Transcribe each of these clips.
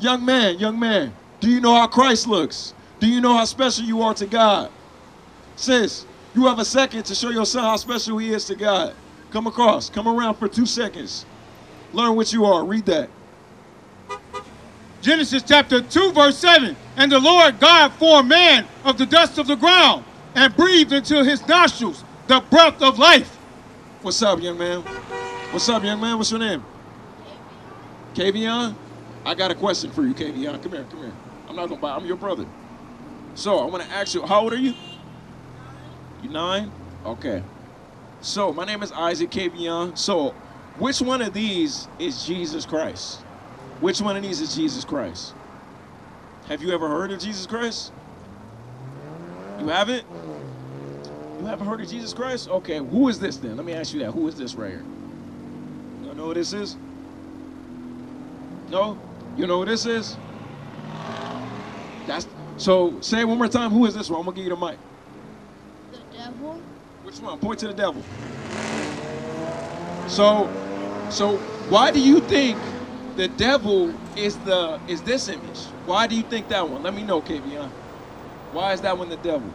Young man, do you know how Christ looks? Do you know how special you are to God? Sis, you have a second to show your son how special he is to God. Come across, come around for 2 seconds. Learn what you are, read that. Genesis chapter 2, verse 7. And the Lord God formed man of the dust of the ground and breathed into his nostrils the breath of life. What's up, young man? What's up, young man? What's your name? Kavion? I got a question for you, Kavion. Come here, come here. I'm not gonna buy, I'm your brother. So I wanna ask you, how old are you? You 9? Okay. So my name is Isaac Kavion. So which one of these is Jesus Christ? Which one of these is Jesus Christ? Have you ever heard of Jesus Christ? You haven't? You haven't heard of Jesus Christ? Okay, who is this then? Let me ask you that. Who is this right here? You know who this is? No? You know who this is? So say it one more time. Who is this one? I'm gonna give you the mic. The devil? Which one? Point to the devil. So why do you think the devil is this image? Why do you think that one? Let me know, Kavion. Why is that one the devil?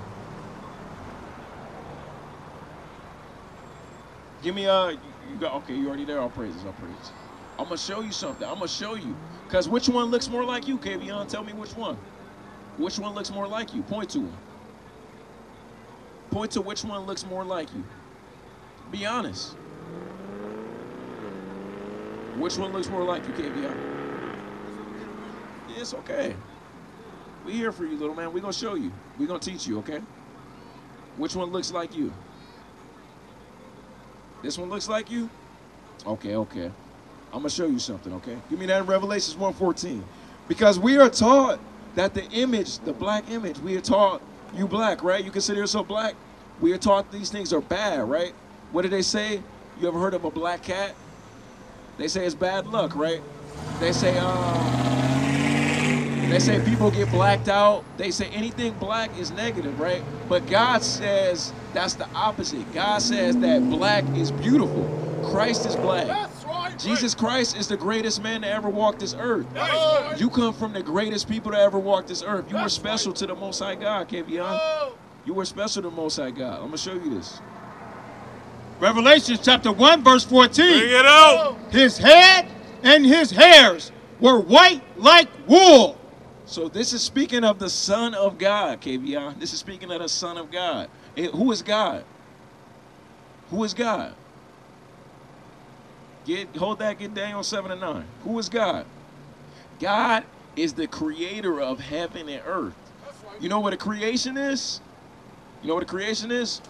Give me you got, okay, you already there. All praises, all praises. I'm gonna show you something. I'm gonna show you. Cause which one looks more like you, Kavion? Tell me which one. Which one looks more like you? Point to him. Point to which one looks more like you. Be honest. Which one looks more like you, Kavion? It's okay. We here for you, little man. We're gonna show you. We're gonna teach you, okay? Which one looks like you? This one looks like you? Okay, okay. I'm gonna show you something, okay? Give me that in Revelations 1:14. Because we are taught that the image, the black image, we are taught, you black, right? You consider yourself black? We are taught these things are bad, right? What do they say? You ever heard of a black cat? They say it's bad luck, right? They say people get blacked out. They say anything black is negative, right? But God says that's the opposite. God says that black is beautiful. Christ is black. That's right. Jesus Christ is the greatest man to ever walk this earth. Right. You come from the greatest people to ever walk this earth. You were special to the Most High God, Kavion. You were special to the Most High God. I'm going to show you this. Revelation chapter 1, verse 14. Bring it out. His head and his hairs were white like wool. So this is speaking of the Son of God, Kavion. This is speaking of the Son of God. Who is God? Who is God? Hold that, get Daniel 7 and 9. Who is God? God is the creator of heaven and earth. You know what a creation is? You know what a creation is?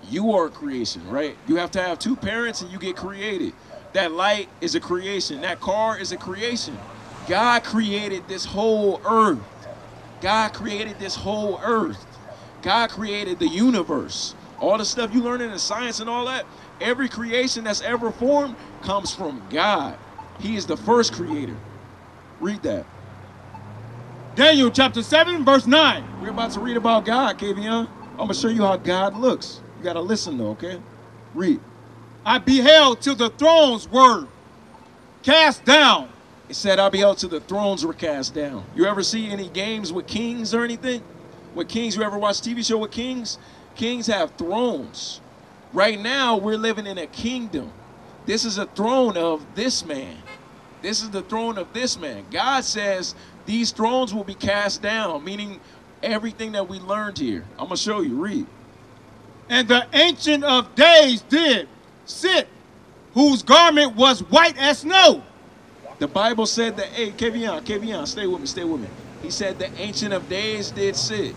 You are a creation, right? You have to have 2 parents and you get created. That light is a creation. That car is a creation. God created this whole earth. God created this whole earth. God created the universe. All the stuff you learn in science and all that, every creation that's ever formed comes from God. He is the first creator. Read that. Daniel chapter 7, verse 9. We're about to read about God, Kavion. I'm going to show you how God looks. You got to listen though, okay? Read. I beheld till the thrones were cast down. It said, I beheld till the thrones were cast down. You ever see any games with kings or anything? With kings, you ever watch a TV show with kings? Kings have thrones. Right now, we're living in a kingdom. This is a throne of this man. This is the throne of this man. God says these thrones will be cast down, meaning everything that we learned here. I'm going to show you. Read. And the Ancient of Days did sit, whose garment was white as snow. The Bible said that, hey, Kavion, stay with me, stay with me. He said the Ancient of Days did sit.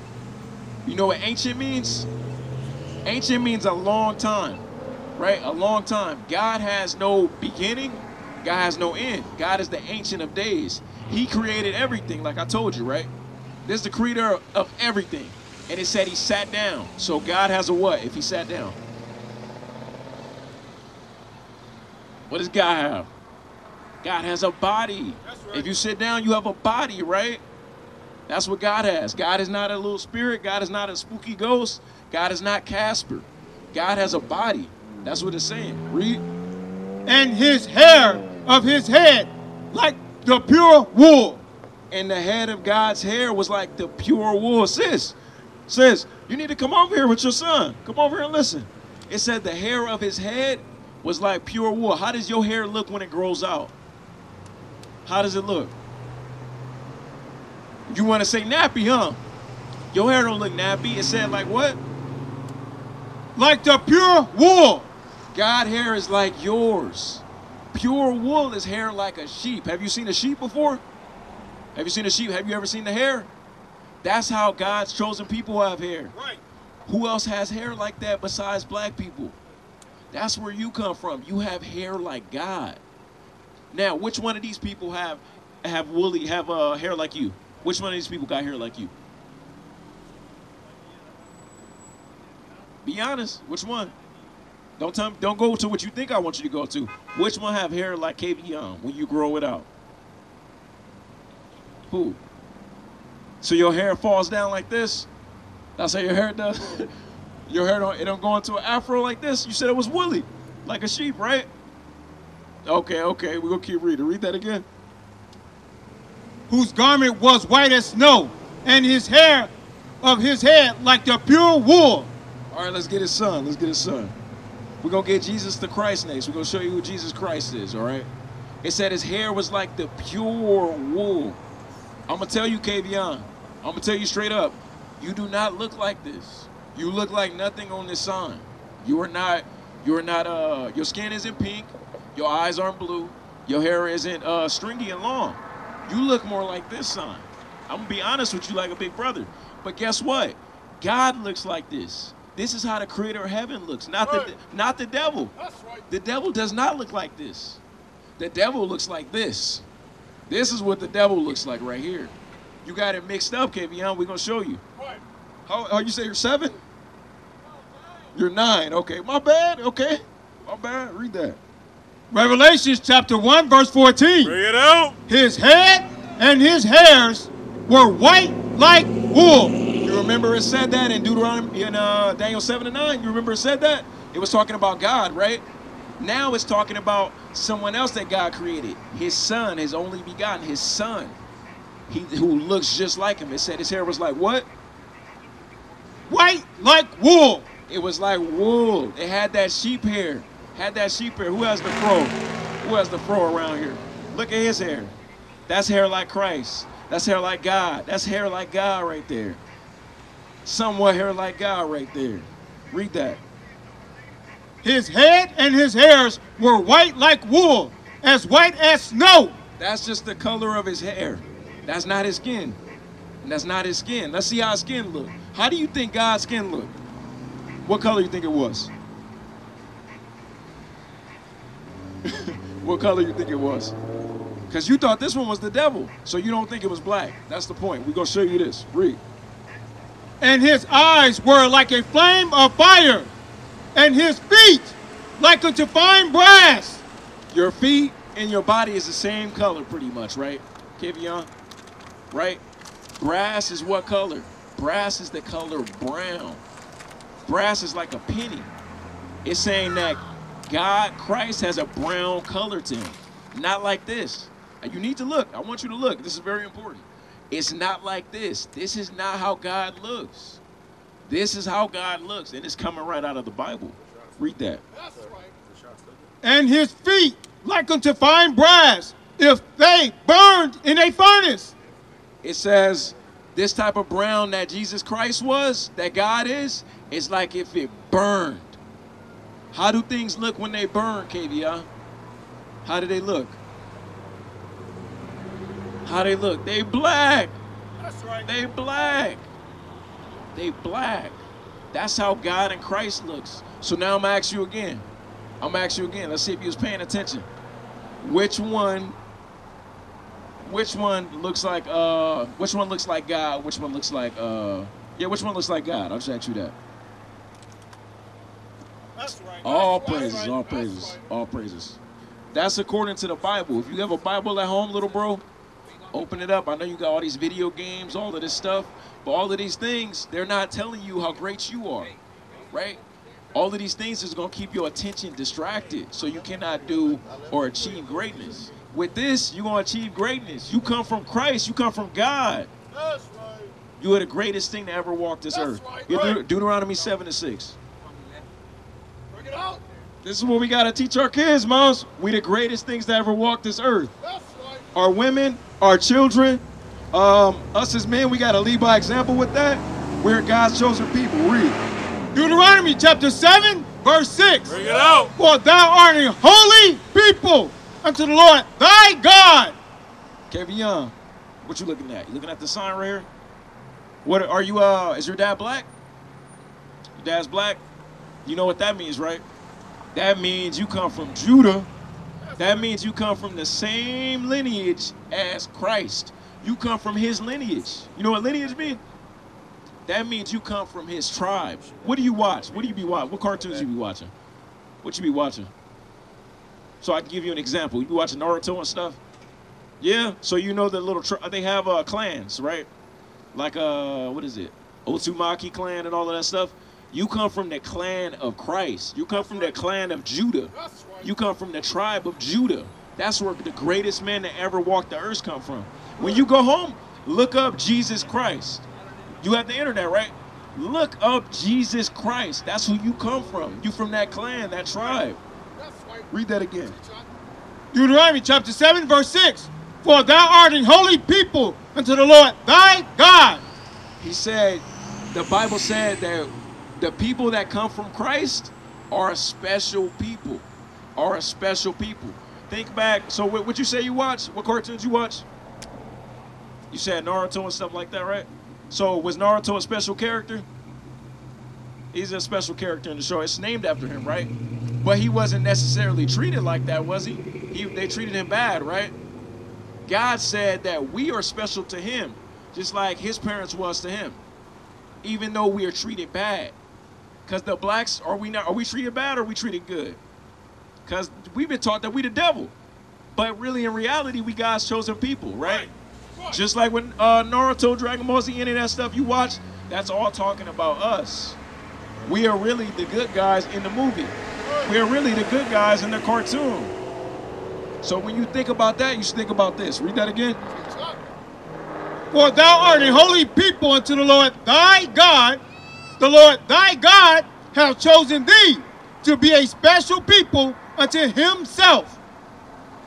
You know what ancient means? Ancient means a long time, right? A long time. God has no beginning. God has no end. God is the Ancient of Days. He created everything, like I told you, right? This is the creator of everything. And it said he sat down. So God has a what if he sat down? What does God have? God has a body. Right. If you sit down, you have a body, right? That's what God has. God is not a little spirit. God is not a spooky ghost. God is not Casper. God has a body. That's what it's saying. Read. And his hair of his head like the pure wool. And the head of God's hair was like the pure wool. Sis, you need to come over here with your son. Come over here and listen. It said the hair of his head was like pure wool. How does your hair look when it grows out? How does it look? You want to say nappy, huh? Your hair don't look nappy. It said like what? Like the pure wool. God hair is like yours. Pure wool is hair like a sheep. Have you seen a sheep before? Have you seen a sheep? Have you ever seen the hair? That's how God's chosen people have hair. Right. Who else has hair like that besides black people? That's where you come from. You have hair like God. Now, which one of these people have hair like you? Which one of these people got hair like you? Be honest. Which one? Don't go to what you think I want you to go to. Which one have hair like Kavion when you grow it out? Who? So your hair falls down like this? That's how your hair does? Your hair don't go into an afro like this? You said it was woolly, like a sheep, right? Okay, we're going to keep reading. Read that again. Whose garment was white as snow, and his hair of his head like the pure wool. All right, let's get his son. We're going to get Jesus the Christ next. We're going to show you who Jesus Christ is, all right? It said his hair was like the pure wool. I'm going to tell you, Kavion. I'm going to tell you straight up. You do not look like this. You look like nothing on this sign. Your skin isn't pink. Your eyes aren't blue. Your hair isn't stringy and long. You look more like this sign. I'm going to be honest with you like a big brother. But guess what? God looks like this. This is how the creator of heaven looks, not the devil. That's right. The devil does not look like this. The devil looks like this. This is what the devil looks like right here. You got it mixed up, Kavion. We're going to show you. Right. How you say you're 7? You're 9. Okay, my bad. Okay, my bad. Read that. Revelation chapter 1, verse 14. Bring it out. His head and his hairs were white like wool. You remember it said that in Deuteronomy, in Daniel 7:9? You remember it said that? It was talking about God, right? Now it's talking about someone else that God created. His son, his only begotten, his son. Who looks just like him. It said his hair was like what? White like wool. It was like wool. It had that sheep hair. Who has the fro? Who has the fro around here? Look at his hair. That's hair like Christ. That's hair like God. That's hair like God right there. Somewhat hair like God right there. Read that. His head and his hairs were white like wool, as white as snow. That's just the color of his hair. That's not his skin. That's not his skin. Let's see how his skin look. How do you think God's skin looked? What color you think it was? What color you think it was? Because you thought this one was the devil, so you don't think it was black. That's the point. We're going to show you this. Read. And his eyes were like a flame of fire, and his feet like unto fine brass. Your feet and your body is the same color pretty much, right? Kavion? Right? Brass is what color? Brass is the color brown. Brass is like a penny. It's saying that God, Christ, has a brown color to him. Not like this. You need to look. I want you to look. This is very important. It's not like this. This is not how God looks. This is how God looks, and it's coming right out of the Bible. Read that. That's right. And his feet like unto fine brass, if they burned in a furnace. It says this type of brown that Jesus Christ was, that God is like if it burned. How do things look when they burn, KVI? How do they look? How they look? They black. That's right. They black. They black. That's how God and Christ looks. So now I'm gonna ask you again. Let's see if you was paying attention. Which one looks like God? Which one looks like which one looks like God? I'll just ask you that. That's right. All That's praises, right. all That's praises, right. all praises. That's according to the Bible. If you have a Bible at home, little bro, open it up. I know you got all these video games, all of this stuff, but all of these things, they're not telling you how great you are, right? All of these things is going to keep your attention distracted so you cannot do or achieve greatness. With this, you're going to achieve greatness. You come from Christ. You come from God. That's right. You are the greatest thing to ever walk this earth. Right. Deuteronomy 7:6. Bring it out. This is what we got to teach our kids, moms. We the greatest things to ever walk this earth. That's right. Our women, our children, us as men, we got to lead by example with that. We're God's chosen people. Read. Deuteronomy chapter 7, verse 6. Bring it out. For thou art a holy people unto the Lord thy God. Kevin Young, what you looking at? You looking at the sign right here? What are you, is your dad black? Your dad's black? You know what that means, right? That means you come from Judah. That means you come from the same lineage as Christ. You come from his lineage. You know what lineage means? That means you come from his tribe. What do you watch? What do you be watching? What cartoons you be watching? What you be watching? So I can give you an example. You be watching Naruto and stuff? Yeah? So you know the little, they have clans, right? Like, what is it? Otsumaki clan and all of that stuff. You come from the clan of Christ. You come from the clan of Judah. You come from the tribe of Judah. That's where the greatest men that ever walked the earth come from. When you go home, look up Jesus Christ. You have the internet, right? Look up Jesus Christ. That's who you come from. You from that clan, that tribe. Read that again. Deuteronomy chapter 7, verse 6. For thou art a holy people unto the Lord thy God. He said, the Bible said that the people that come from Christ are a special people. Are a special people. Think back. So what you say you watch? What cartoons you watch? You said Naruto and stuff like that, right? So was Naruto a special character? He's a special character in the show. It's named after him, right? But he wasn't necessarily treated like that, was he? They treated him bad, right? God said that we are special to him, just like his parents was to him, even though we are treated bad. Because the blacks, are we treated bad or are we treated good? Because we've been taught that we the devil. But really, in reality, we God's chosen people, right? Just like when Naruto, Dragon Ball Z, any of that stuff you watch, that's all talking about us. We are really the good guys in the movie. We are really the good guys in the cartoon. So when you think about that, you should think about this. Read that again. For thou art a holy people unto the Lord thy God. The Lord thy God hath chosen thee to be a special people unto himself.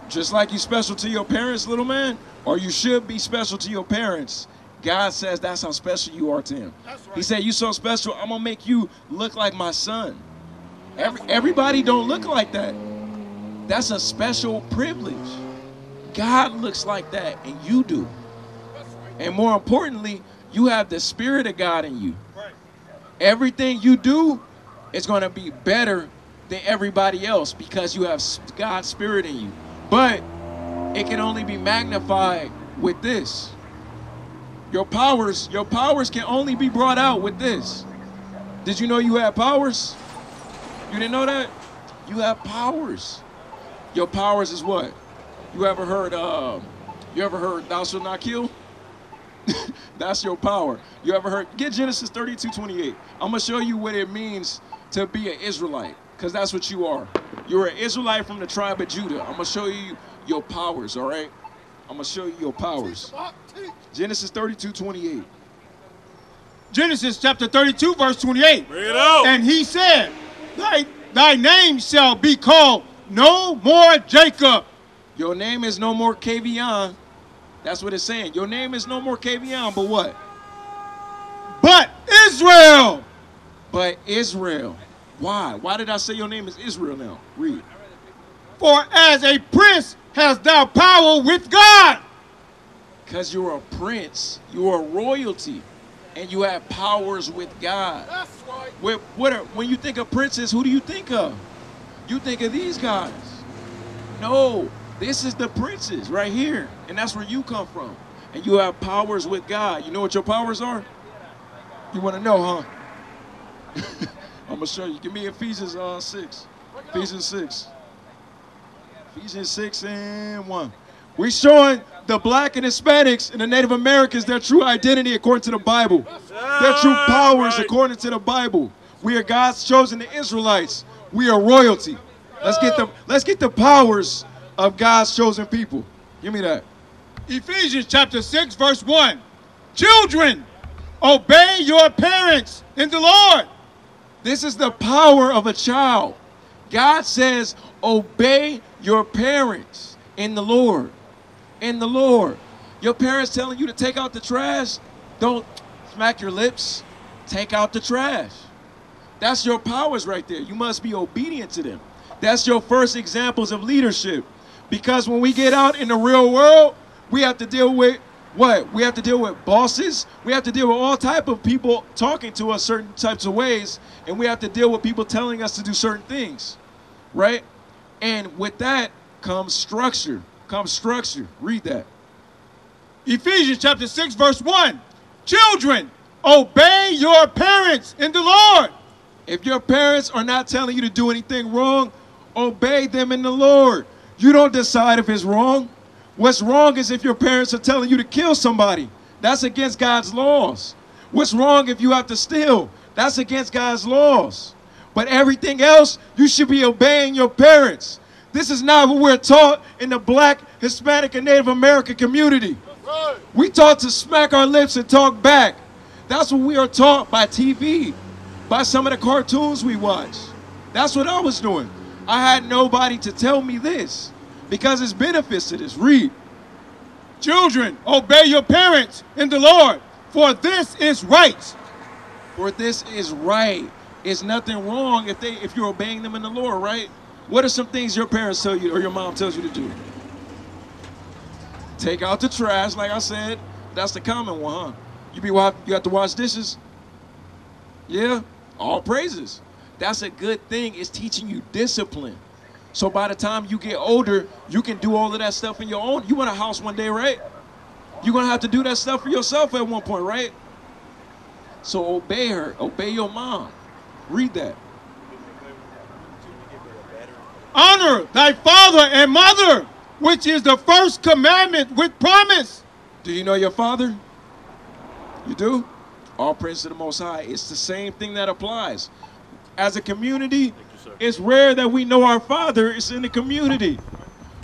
Just like you special to your parents, little man, or you should be special to your parents. God says that's how special you are to him. Right. He said, you so special, I'm going to make you look like my son. Everybody don't look like that. That's a special privilege. God looks like that, and you do. And more importantly, you have the Spirit of God in you. Everything you do is going to be better than everybody else because you have God's Spirit in you. But it can only be magnified with this. Your powers can only be brought out with this. Did you know you have powers? You didn't know that? You have powers. Your powers is what? You ever heard thou shalt not kill? That's your power. You ever heard? Get Genesis 32:28. I'm gonna show you what it means to be an Israelite, because that's what you are. You're an Israelite from the tribe of Judah. I'm gonna show you your powers, all right? I'm gonna show you your powers. Genesis 32:28. Genesis chapter 32, verse 28. Bring it out. And he said, thy name shall be called no more Jacob. Your name is no more Kavion. That's what it's saying. Your name is no more Kavion, but what? But Israel. But Israel. Why? Why did I say your name is Israel now? Read. For as a prince hast thou power with God. Because you're a prince. You're a royalty. And you have powers with God. That's right. When you think of princes, who do you think of? You think of these guys. No. This is the princes right here. And that's where you come from. And you have powers with God. You know what your powers are? You want to know, huh? I'm going to show you. Give me Ephesians 6. Ephesians 6. Ephesians 6:1. We're showing the black and Hispanics and the Native Americans their true identity according to the Bible. Their true powers according to the Bible. We are God's chosen, the Israelites. We are royalty. Let's get the powers of God's chosen people. Give me that. Ephesians chapter 6, verse 1. Children, obey your parents in the Lord. This is the power of a child. God says, obey your parents in the Lord. In the Lord. Your parents telling you to take out the trash, don't smack your lips. Take out the trash. That's your powers right there. You must be obedient to them. That's your first examples of leadership. Because when we get out in the real world, we have to deal with what? We have to deal with bosses. We have to deal with all type of people talking to us certain types of ways. And we have to deal with people telling us to do certain things. Right? And with that comes structure. Comes structure. Read that. Ephesians chapter 6, verse 1. Children, obey your parents in the Lord. If your parents are not telling you to do anything wrong, obey them in the Lord. You don't decide if it's wrong. What's wrong is if your parents are telling you to kill somebody. That's against God's laws. What's wrong if you have to steal? That's against God's laws. But everything else, you should be obeying your parents. This is not what we're taught in the Black, Hispanic, and Native American community. We taught to smack our lips and talk back. That's what we are taught by TV, by some of the cartoons we watch. That's what I was doing. I had nobody to tell me this because it's benefits to this. Read. Children, obey your parents in the Lord, for this is right. For this is right. It's nothing wrong if you're obeying them in the Lord, right? What are some things your parents tell you or your mom tells you to do? Take out the trash, like I said. That's the common one, huh? You have to wash dishes? Yeah, all praises. That's a good thing. It's teaching you discipline. So by the time you get older, you can do all of that stuff in your own. You want a house one day, right? You're going to have to do that stuff for yourself at one point, right? So obey her. Obey your mom. Read that. Honor thy father and mother, which is the first commandment with promise. Do you know your father? You do? All praise to the Most High. It's the same thing that applies. As a community, it's rare that we know our father is in the community.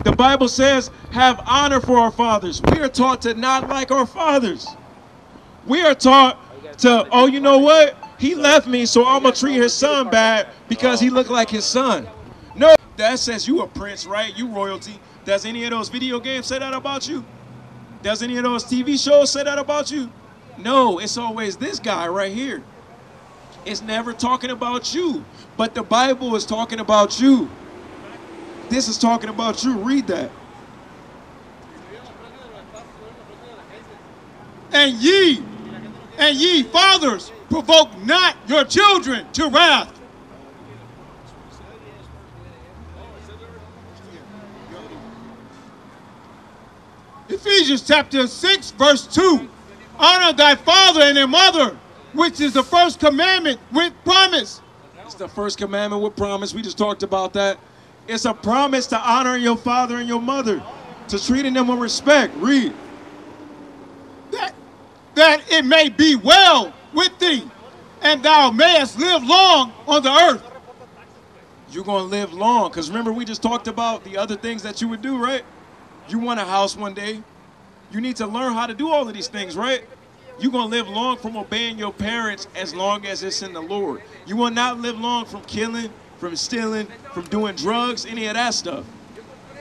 The Bible says, have honor for our fathers. We are taught to not like our fathers. We are taught to, oh, you know what? He left me, so I'm going to treat his son bad because he looked like his son. No, that says you a prince, right? You royalty. Does any of those video games say that about you? Does any of those TV shows say that about you? No, it's always this guy right here. It's never talking about you, but the Bible is talking about you. This is talking about you. Read that. And ye fathers, provoke not your children to wrath. Ephesians chapter 6, verse 2. Honor thy father and thy mother, which is the first commandment with promise. It's the first commandment with promise. We just talked about that. It's a promise to honor your father and your mother, to treating them with respect. Read. That it may be well with thee, and thou mayest live long on the earth. You're going to live long, because remember we just talked about the other things that you would do, right? You want a house one day. You need to learn how to do all of these things, right? You're going to live long from obeying your parents as long as it's in the Lord. You will not live long from killing, from stealing, from doing drugs, any of that stuff.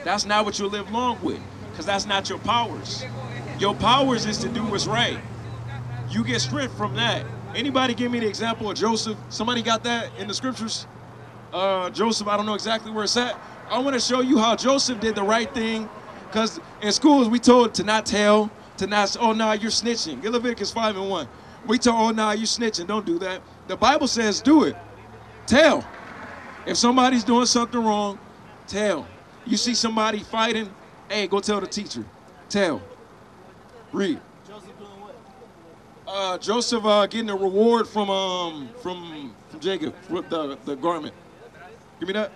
That's not what you'll live long with, because that's not your powers. Your powers is to do what's right. You get strength from that. Anybody give me the example of Joseph? Somebody got that in the scriptures? Joseph, I don't know exactly where it's at. I want to show you how Joseph did the right thing, because in schools we told to not tell, to not, oh, nah, you're snitching. Get Leviticus 5:1. We told, oh, nah, you're snitching. Don't do that. The Bible says do it. Tell. If somebody's doing something wrong, tell. You see somebody fighting, hey, go tell the teacher. Tell. Read. Joseph doing what? Joseph getting a reward from Jacob with the garment. Give me that.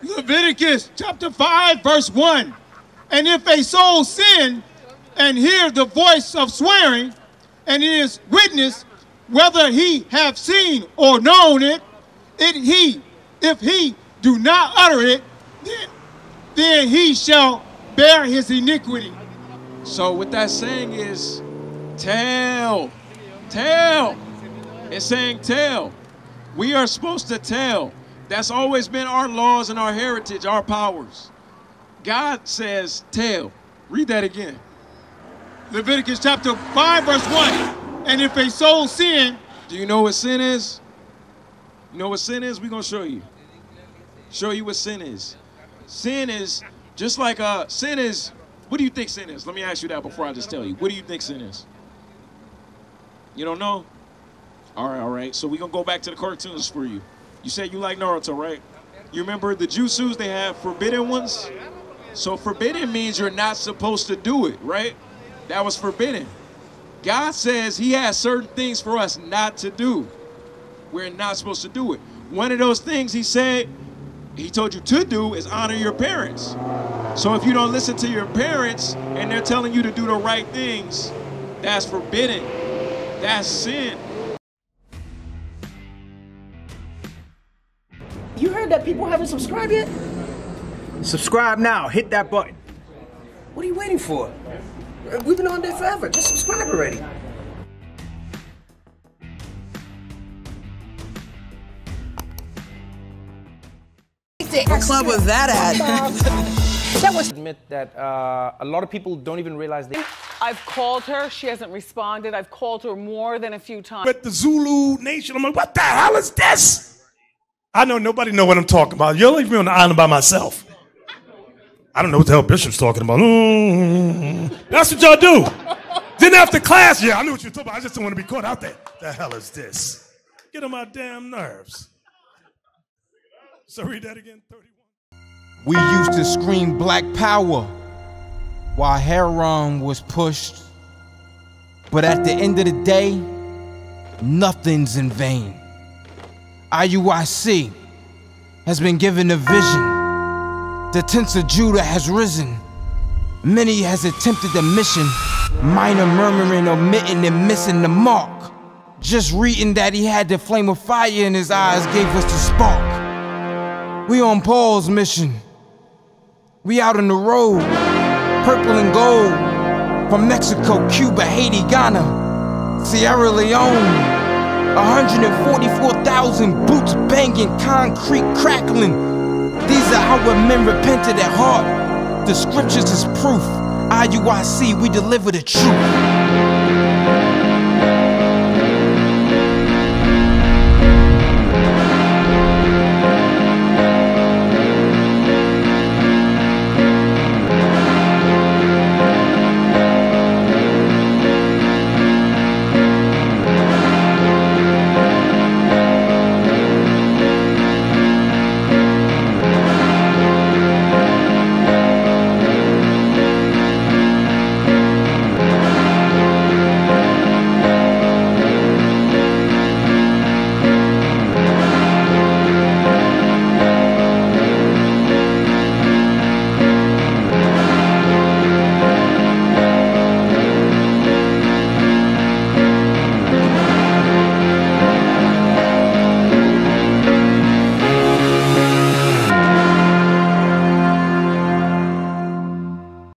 Leviticus chapter 5, verse 1. And if a soul sin and hear the voice of swearing, and it is witness whether he have seen or known it, if he do not utter it, then he shall bear his iniquity. So what that's saying is, tell. It's saying tell. We are supposed to tell. That's always been our laws and our heritage, our powers. God says tell. Read that again. Leviticus chapter 5, verse 1. And if a soul sin. Do you know what sin is? You know what sin is? We're going to show you. Show you what sin is. Sin is just like sin is. What do you think sin is? Let me ask you that before I just tell you. What do you think sin is? You don't know? All right. So we're going to go back to the cartoons for you. You said you like Naruto, right? You remember the jutsus, they have forbidden ones? So forbidden means you're not supposed to do it, right? That was forbidden. God says he has certain things for us not to do. We're not supposed to do it. One of those things he said, he told you to do is honor your parents. So if you don't listen to your parents and they're telling you to do the right things, that's forbidden. That's sin. You heard that people haven't subscribed yet? Subscribe now. Hit that button. What are you waiting for? We've been on there forever. Just subscribe already. What club was that at? That was admit that a lot of people don't even realize they. I've called her. She hasn't responded. I've called her more than a few times. With the Zulu Nation, I'm like, what the hell is this? I know nobody know what I'm talking about. You'll leave me on the island by myself. I don't know what the hell Bishop's talking about. That's what y'all do. Then after class, yeah, I knew what you were talking about. I just don't want to be caught out there. The hell is this? Get on my damn nerves. So read that again, 31. We used to scream black power while heroin was pushed. But at the end of the day, nothing's in vain. IUIC has been given a vision. The tents of Judah has risen. Many has attempted the mission. Minor murmuring, omitting, and missing the mark. Just reading that he had the flame of fire in his eyes gave us the spark. We on Paul's mission. We out on the road, purple and gold. From Mexico, Cuba, Haiti, Ghana, Sierra Leone. 144,000 boots banging, concrete crackling. These are how men repented at heart. The scriptures is proof. IUIC, we deliver the truth.